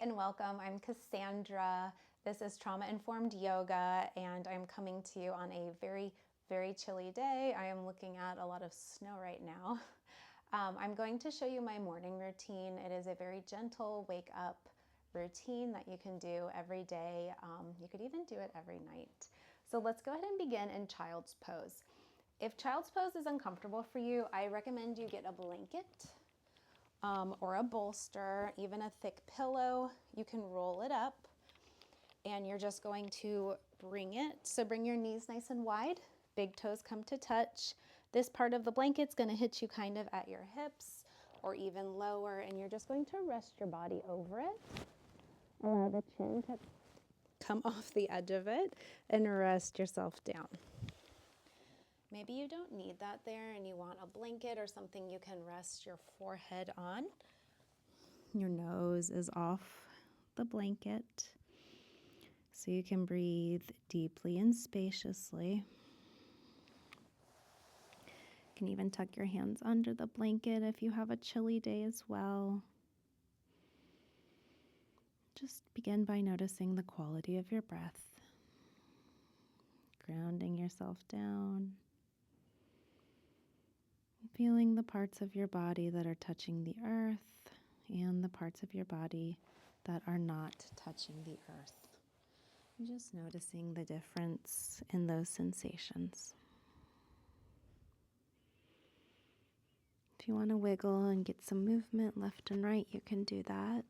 and welcome. I'm Cassandra. This is Trauma-Informed Yoga, and I'm coming to you on a very, very chilly day. I am looking at a lot of snow right now. I'm going to show you my morning routine. It is a very gentle wake up routine that you can do every day. You could even do it every night. So let's go ahead and begin in child's pose. If child's pose is uncomfortable for you, I recommend you get a blanket or a bolster, even a thick pillow. You can roll it up and you're just going to bring it. So bring your knees nice and wide, big toes come to touch. This part of the blanket's going to hit you kind of at your hips or even lower, and you're just going to rest your body over it. Allow the chin to come off the edge of it and rest yourself down. Maybe you don't need that there and you want a blanket or something you can rest your forehead on. Your nose is off the blanket so you can breathe deeply and spaciously. You can even tuck your hands under the blanket if you have a chilly day as well. Just begin by noticing the quality of your breath, grounding yourself down. Feeling the parts of your body that are touching the earth and the parts of your body that are not touching the earth. And just noticing the difference in those sensations. If you want to wiggle and get some movement left and right, you can do that.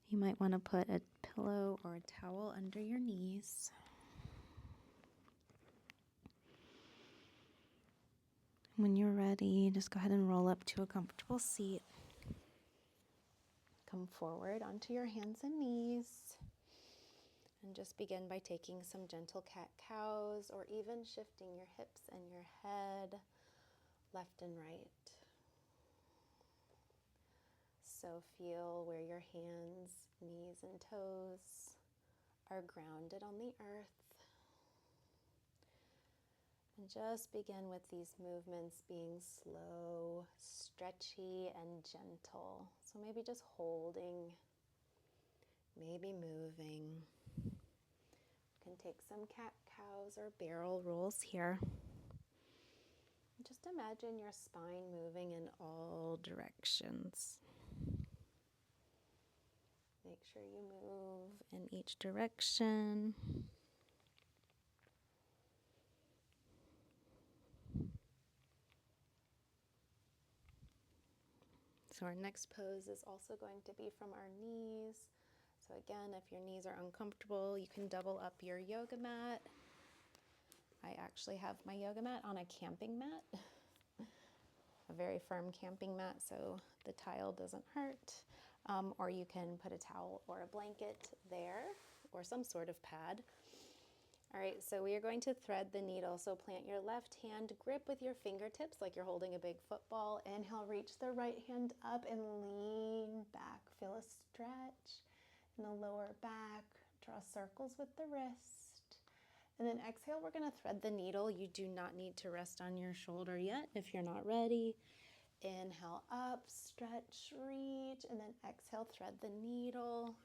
You might want to put a pillow or a towel under your knees. When you're ready, just go ahead and roll up to a comfortable seat. Come forward onto your hands and knees. And just begin by taking some gentle cat-cows or even shifting your hips and your head left and right. So feel where your hands, knees, and toes are grounded on the earth. And just begin with these movements being slow, stretchy, and gentle. So maybe just holding, maybe moving. You can take some cat-cows or barrel rolls here. Just imagine your spine moving in all directions. Make sure you move in each direction. So our next pose is also going to be from our knees. So again, if your knees are uncomfortable, you can double up your yoga mat. I actually have my yoga mat on a camping mat, a very firm camping mat so the tile doesn't hurt. Or you can put a towel or a blanket there or some sort of pad. All right, so we are going to thread the needle. So plant your left hand, grip with your fingertips like you're holding a big football. Inhale, reach the right hand up and lean back. Feel a stretch in the lower back. Draw circles with the wrist. And then exhale, we're going to thread the needle. You do not need to rest on your shoulder yet if you're not ready. Inhale up, stretch, reach, and then exhale, thread the needle.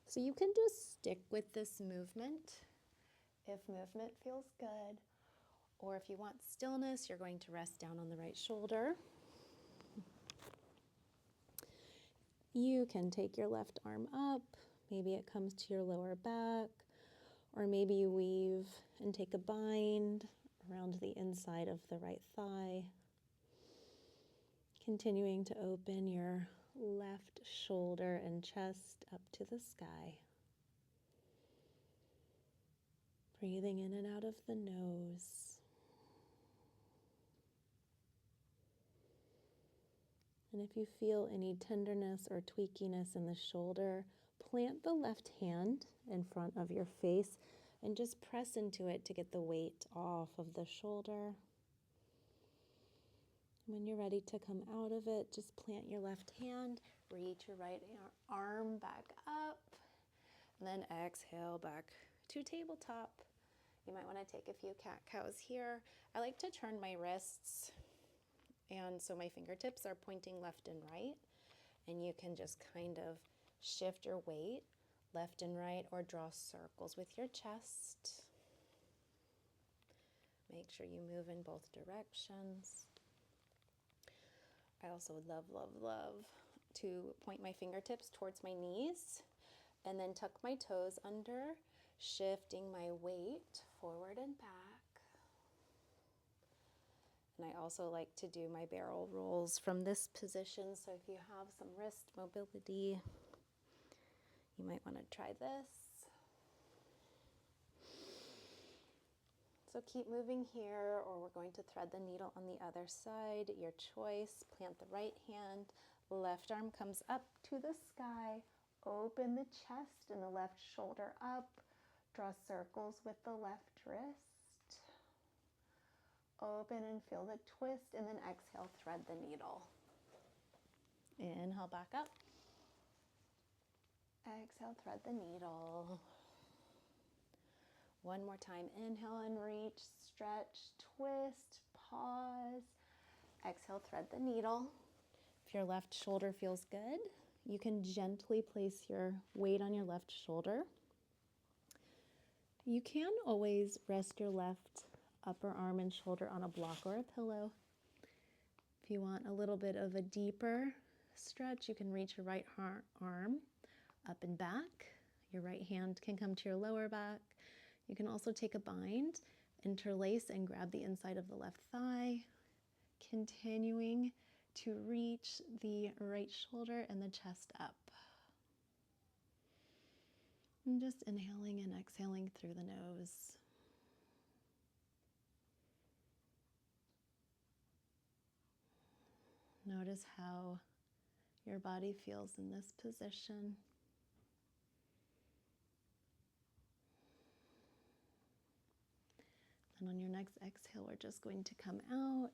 So you can just stick with this movement if movement feels good, or if you want stillness, you're going to rest down on the right shoulder. You can take your left arm up, maybe it comes to your lower back, or maybe you weave and take a bind around the inside of the right thigh. Continuing to open your left shoulder and chest up to the sky. Breathing in and out of the nose. And if you feel any tenderness or tweakiness in the shoulder, plant the left hand in front of your face and just press into it to get the weight off of the shoulder. When you're ready to come out of it, just plant your left hand, reach your right arm back up, and then exhale back to tabletop. You might want to take a few cat-cows here. I like to turn my wrists, and so my fingertips are pointing left and right. And you can just kind of shift your weight left and right or draw circles with your chest. Make sure you move in both directions. I also would love, love, love to point my fingertips towards my knees and then tuck my toes under, shifting my weight forward and back. And I also like to do my barrel rolls from this position. So if you have some wrist mobility, you might want to try this. So keep moving here, or we're going to thread the needle on the other side. Your choice. Plant the right hand. Left arm comes up to the sky. Open the chest and the left shoulder up. Draw circles with the left wrist. Open and feel the twist, and then exhale, thread the needle. Inhale, back up. Exhale, thread the needle. One more time. Inhale and reach, stretch, twist, pause. Exhale, thread the needle. If your left shoulder feels good, you can gently place your weight on your left shoulder. You can always rest your left upper arm and shoulder on a block or a pillow. If you want a little bit of a deeper stretch, you can reach your right arm up and back. Your right hand can come to your lower back. You can also take a bind, interlace, and grab the inside of the left thigh, continuing to reach the right shoulder and the chest up. And just inhaling and exhaling through the nose. Notice how your body feels in this position. And on your next exhale, we're just going to come out.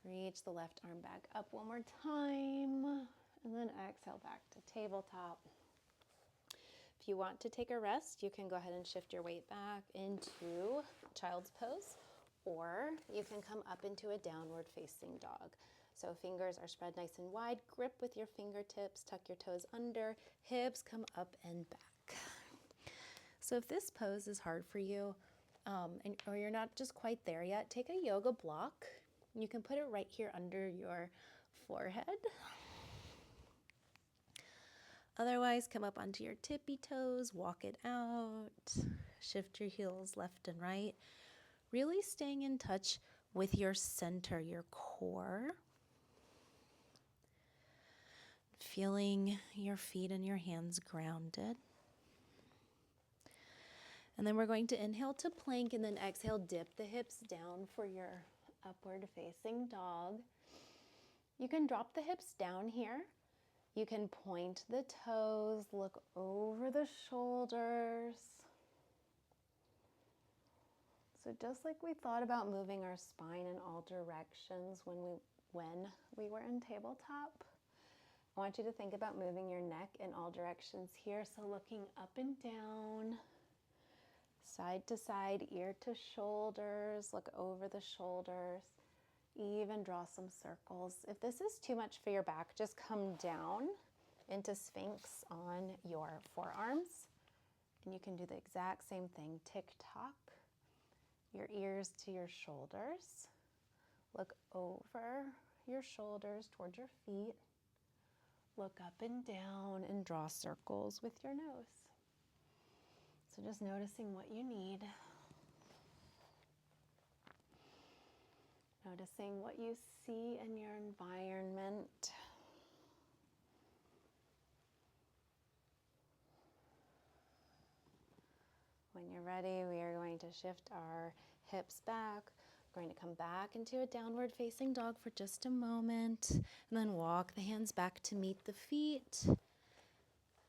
Reach the left arm back up one more time. And then exhale back to tabletop. If you want to take a rest, you can go ahead and shift your weight back into child's pose. Or you can come up into a downward facing dog. So fingers are spread nice and wide. Grip with your fingertips. Tuck your toes under. Hips come up and back. So if this pose is hard for you, or you're not just quite there yet, take a yoga block. You can put it right here under your forehead. Otherwise, come up onto your tippy toes, walk it out, shift your heels left and right, really staying in touch with your center, your core. Feeling your feet and your hands grounded. And then we're going to inhale to plank and then exhale, dip the hips down for your upward facing dog. You can drop the hips down here. You can point the toes, look over the shoulders. So just like we thought about moving our spine in all directions when we were in tabletop, I want you to think about moving your neck in all directions here. So looking up and down, side to side, ear to shoulders, look over the shoulders, even draw some circles. If this is too much for your back, just come down into Sphinx on your forearms. And you can do the exact same thing. Tick-tock, your ears to your shoulders. Look over your shoulders towards your feet. Look up and down and draw circles with your nose. So just noticing what you need. Noticing what you see in your environment. When you're ready, we are going to shift our hips back. We're going to come back into a downward facing dog for just a moment, and then walk the hands back to meet the feet.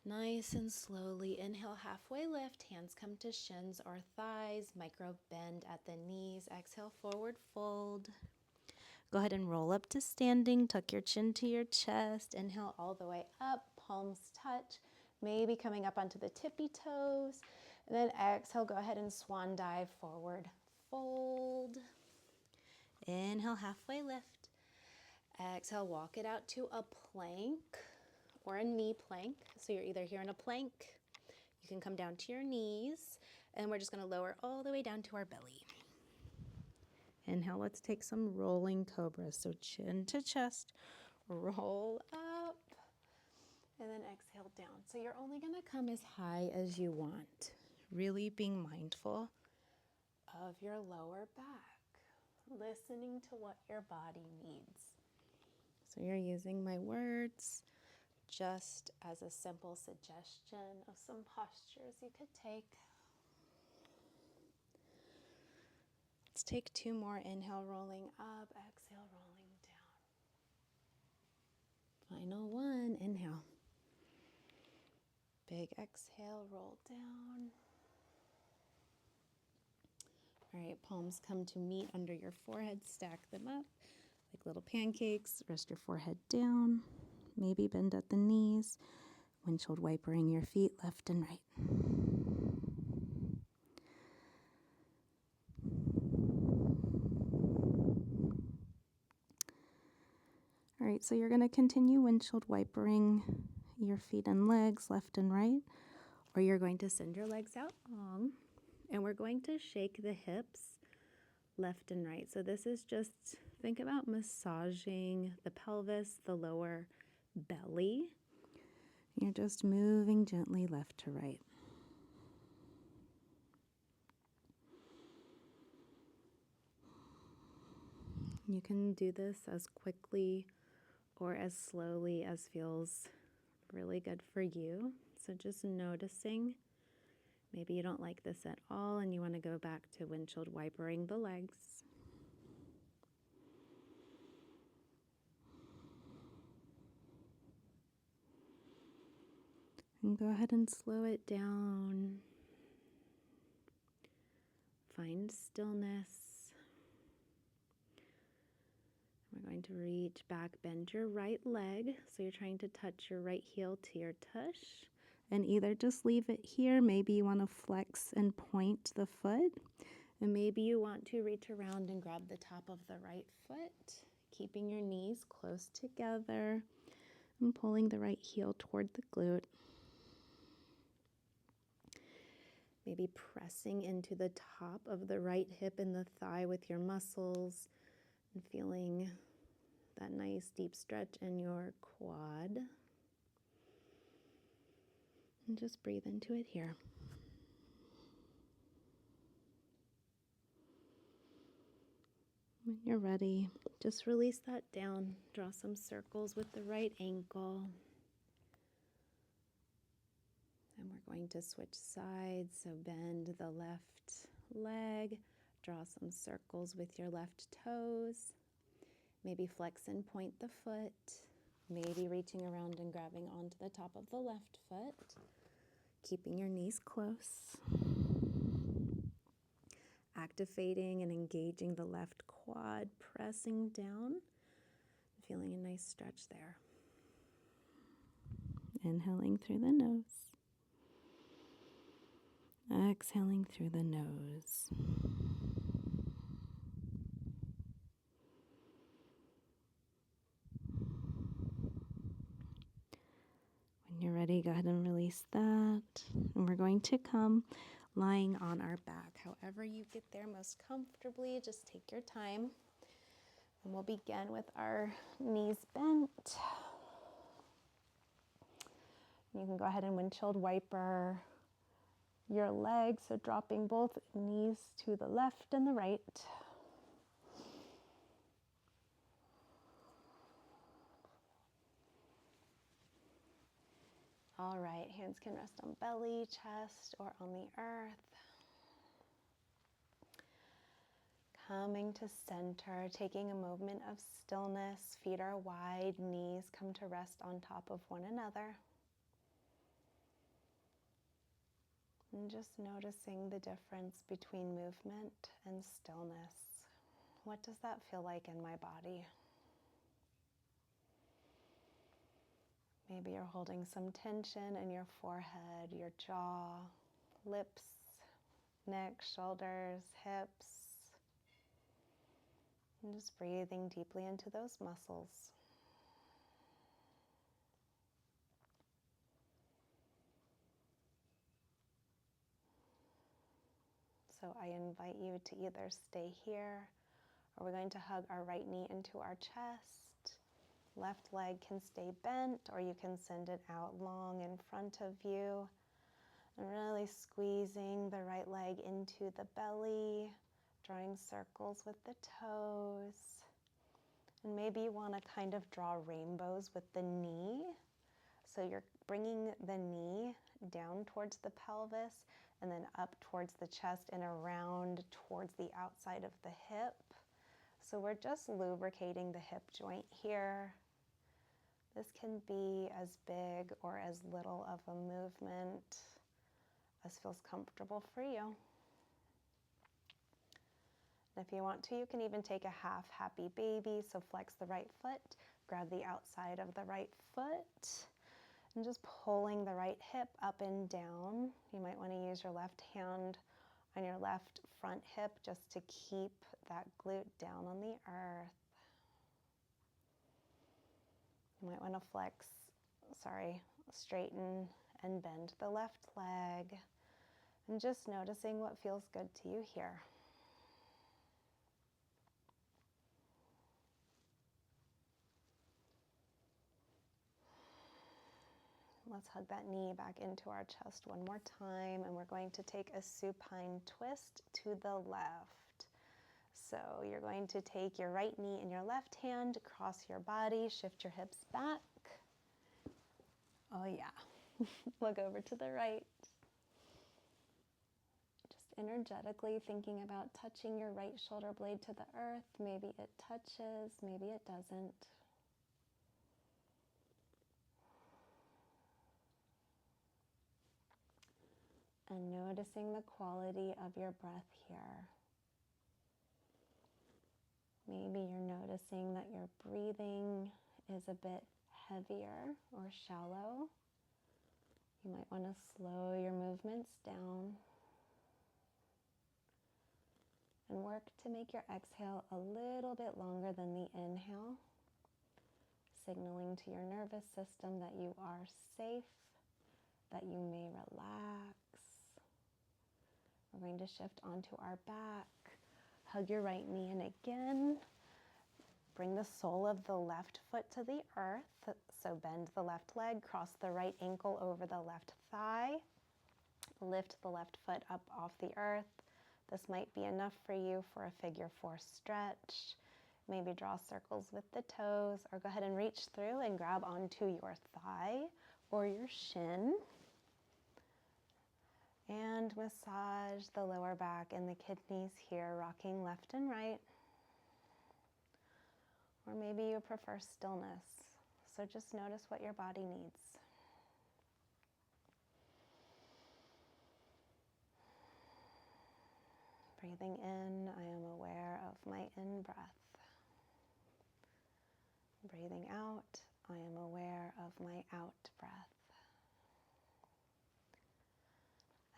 Nice and slowly. Inhale, halfway lift. Hands come to shins or thighs. Micro bend at the knees. Exhale, forward fold. Go ahead and roll up to standing. Tuck your chin to your chest. Inhale all the way up. Palms touch. Maybe coming up onto the tippy toes. And then exhale, go ahead and swan dive, forward fold. Inhale, halfway lift. Exhale, walk it out to a plank. or a knee plank. So you're either here in a plank, you can come down to your knees, and we're just going to lower all the way down to our belly. Inhale, let's take some rolling cobras. So chin to chest, roll up, and then exhale down. So you're only going to come as high as you want, really being mindful of your lower back, listening to what your body needs. So you're using my words just as a simple suggestion of some postures you could take. Let's take 2 more. Inhale, rolling up, exhale, rolling down. Final 1, inhale. Big exhale, roll down. All right, palms come to meet under your forehead, stack them up like little pancakes. Rest your forehead down, maybe bend at the knees, windshield wipering your feet left and right. All right, so you're going to continue windshield wipering your feet and legs left and right, or you're going to send your legs out long, and we're going to shake the hips left and right. So this is just, think about massaging the pelvis, the lower belly. You're just moving gently left to right. You can do this as quickly or as slowly as feels really good for you. So just noticing, maybe you don't like this at all and you want to go back to windshield wipering the legs. And go ahead and slow it down. Find stillness. We're going to reach back, bend your right leg. So you're trying to touch your right heel to your tush. And either just leave it here, maybe you want to flex and point the foot. And maybe you want to reach around and grab the top of the right foot, keeping your knees close together and pulling the right heel toward the glute. Maybe pressing into the top of the right hip and the thigh with your muscles and feeling that nice deep stretch in your quad. And just breathe into it here. When you're ready, just release that down. Draw some circles with the right ankle. And we're going to switch sides, so bend the left leg, draw some circles with your left toes, maybe flex and point the foot, maybe reaching around and grabbing onto the top of the left foot, keeping your knees close, activating and engaging the left quad, pressing down, feeling a nice stretch there. Inhaling through the nose. Exhaling through the nose. When you're ready, go ahead and release that. And we're going to come lying on our back. However you get there most comfortably, just take your time. And we'll begin with our knees bent. You can go ahead and windshield wiper your legs, so dropping both knees to the left and the right. All right, hands can rest on belly, chest, or on the earth. Coming to center, taking a moment of stillness. Feet are wide, knees come to rest on top of one another. And just noticing the difference between movement and stillness. What does that feel like in my body? Maybe you're holding some tension in your forehead, your jaw, lips, neck, shoulders, hips. And just breathing deeply into those muscles. So I invite you to either stay here, or we're going to hug our right knee into our chest. Left leg can stay bent, or you can send it out long in front of you. And really squeezing the right leg into the belly, drawing circles with the toes. And maybe you want to kind of draw rainbows with the knee. So you're bringing the knee down towards the pelvis and then up towards the chest and around towards the outside of the hip. So we're just lubricating the hip joint here. This can be as big or as little of a movement as feels comfortable for you. And if you want to, you can even take a half happy baby. So flex the right foot, grab the outside of the right foot, and just pulling the right hip up and down. You might want to use your left hand on your left front hip just to keep that glute down on the earth. You might want to straighten and bend the left leg. And just noticing what feels good to you here. Let's hug that knee back into our chest one more time, and we're going to take a supine twist to the left. So you're going to take your right knee in your left hand, cross your body, shift your hips back. Oh yeah, look over to the right. Just energetically thinking about touching your right shoulder blade to the earth. Maybe it touches, maybe it doesn't. And noticing the quality of your breath here. Maybe you're noticing that your breathing is a bit heavier or shallow. You might want to slow your movements down and work to make your exhale a little bit longer than the inhale, signaling to your nervous system that you are safe, that you may relax. We're going to shift onto our back. Hug your right knee in again. Bring the sole of the left foot to the earth. So bend the left leg, cross the right ankle over the left thigh. Lift the left foot up off the earth. This might be enough for you for a figure 4 stretch. Maybe draw circles with the toes, or go ahead and reach through and grab onto your thigh or your shin. And massage the lower back and the kidneys here, rocking left and right. Or maybe you prefer stillness. So just notice what your body needs. Breathing in, I am aware of my in-breath. Breathing out, I am aware of my out-breath.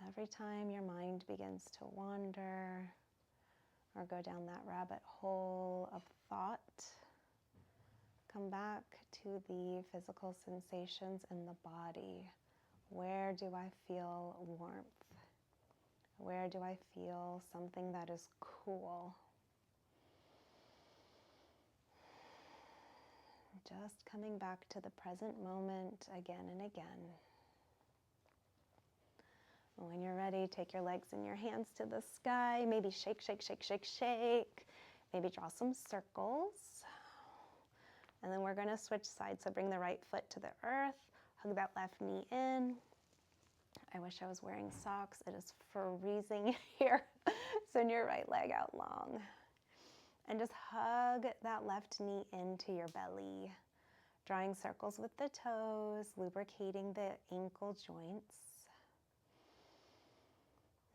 Every time your mind begins to wander or go down that rabbit hole of thought, come back to the physical sensations in the body. Where do I feel warmth? Where do I feel something that is cool? Just coming back to the present moment again and again. When you're ready, take your legs and your hands to the sky. Maybe shake, shake, shake, shake, shake. Maybe draw some circles. And then we're going to switch sides. So bring the right foot to the earth. Hug that left knee in. I wish I was wearing socks. It is freezing here. Send your right leg out long. And just hug that left knee into your belly. Drawing circles with the toes, lubricating the ankle joints.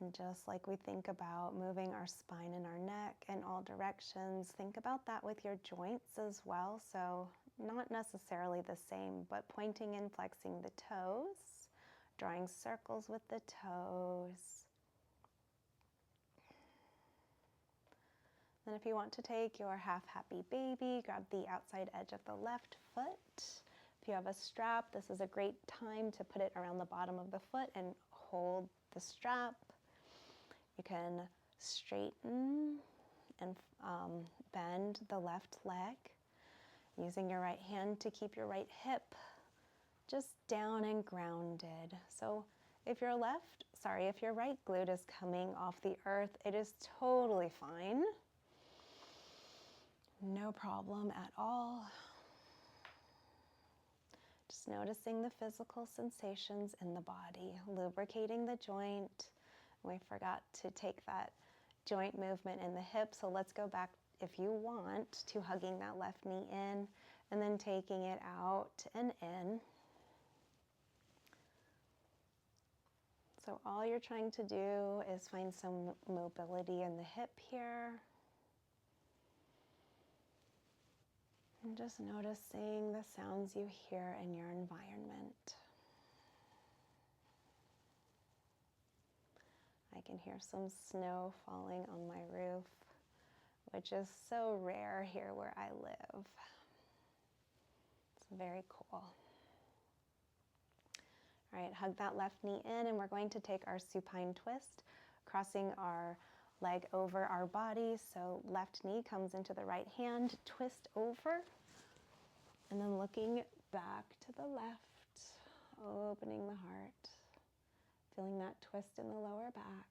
And just like we think about moving our spine and our neck in all directions, think about that with your joints as well. So not necessarily the same, but pointing and flexing the toes, drawing circles with the toes. Then if you want to take your half happy baby, grab the outside edge of the left foot. If you have a strap, this is a great time to put it around the bottom of the foot and hold the strap. You can straighten and bend the left leg, using your right hand to keep your right hip just down and grounded. So if your right glute is coming off the earth, it is totally fine. No problem at all. Just noticing the physical sensations in the body, lubricating the joint. We forgot to take that joint movement in the hip, so let's go back, if you want, to hugging that left knee in and then taking it out and in. So all you're trying to do is find some mobility in the hip here. And just noticing the sounds you hear in your environment. I can hear some snow falling on my roof, which is so rare here where I live. It's very cool. All right, hug that left knee in, and we're going to take our supine twist, crossing our leg over our body. So left knee comes into the right hand, twist over, and then looking back to the left, opening the heart, feeling that twist in the lower back.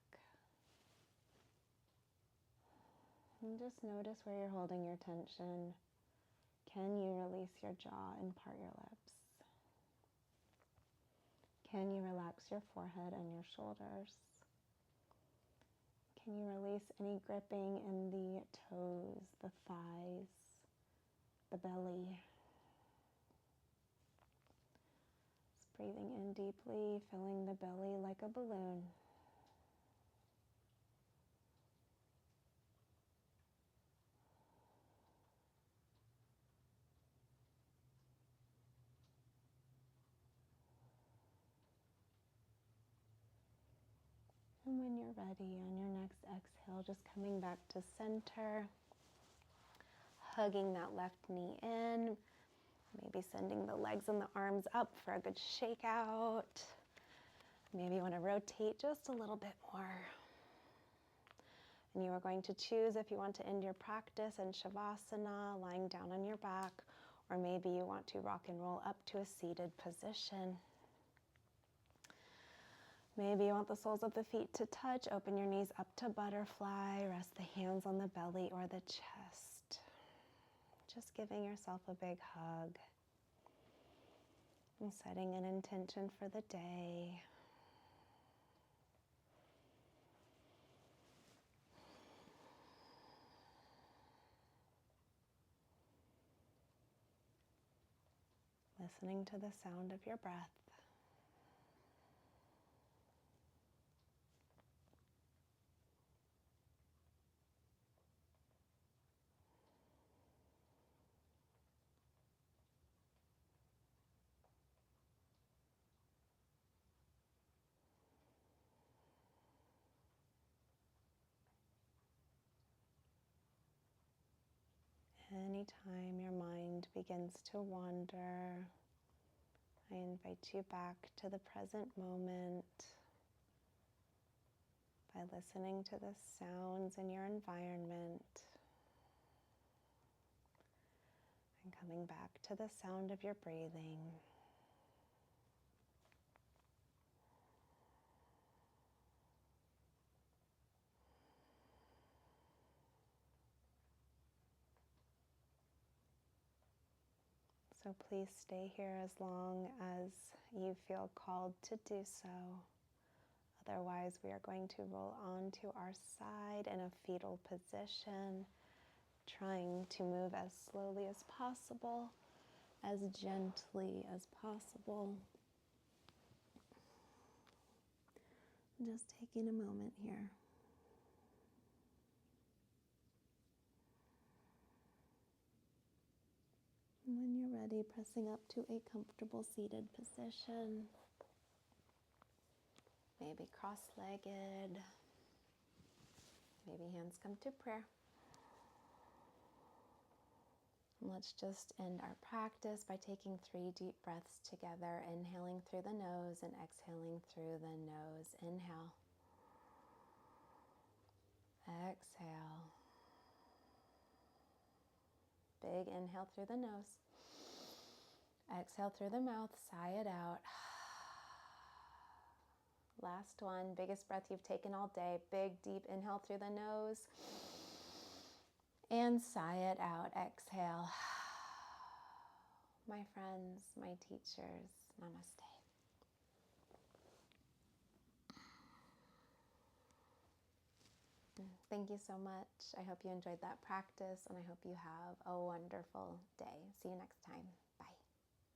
And just notice where you're holding your tension. Can you release your jaw and part your lips? Can you relax your forehead and your shoulders? Can you release any gripping in the toes, the thighs, the belly? Just breathing in deeply, filling the belly like a balloon. And when you're ready, on your next exhale, just coming back to center, hugging that left knee in, maybe sending the legs and the arms up for a good shake out. Maybe you want to rotate just a little bit more. And you are going to choose if you want to end your practice in Shavasana, lying down on your back, or maybe you want to rock and roll up to a seated position. Maybe you want the soles of the feet to touch. Open your knees up to butterfly. Rest the hands on the belly or the chest. Just giving yourself a big hug and setting an intention for the day. Listening to the sound of your breath. Anytime your mind begins to wander, I invite you back to the present moment by listening to the sounds in your environment and coming back to the sound of your breathing. So please stay here as long as you feel called to do so. Otherwise, we are going to roll onto our side in a fetal position, trying to move as slowly as possible, as gently as possible. Just taking a moment here. And when you're ready, pressing up to a comfortable seated position. Maybe cross-legged. Maybe hands come to prayer. And let's just end our practice by taking 3 deep breaths together, inhaling through the nose and exhaling through the nose. Inhale. Exhale. Big inhale through the nose. Exhale through the mouth, sigh it out. Last one, biggest breath you've taken all day. Big, deep inhale through the nose. And sigh it out, exhale. My friends, my teachers, namaste. Thank you so much. I hope you enjoyed that practice, and I hope you have a wonderful day. See you next time.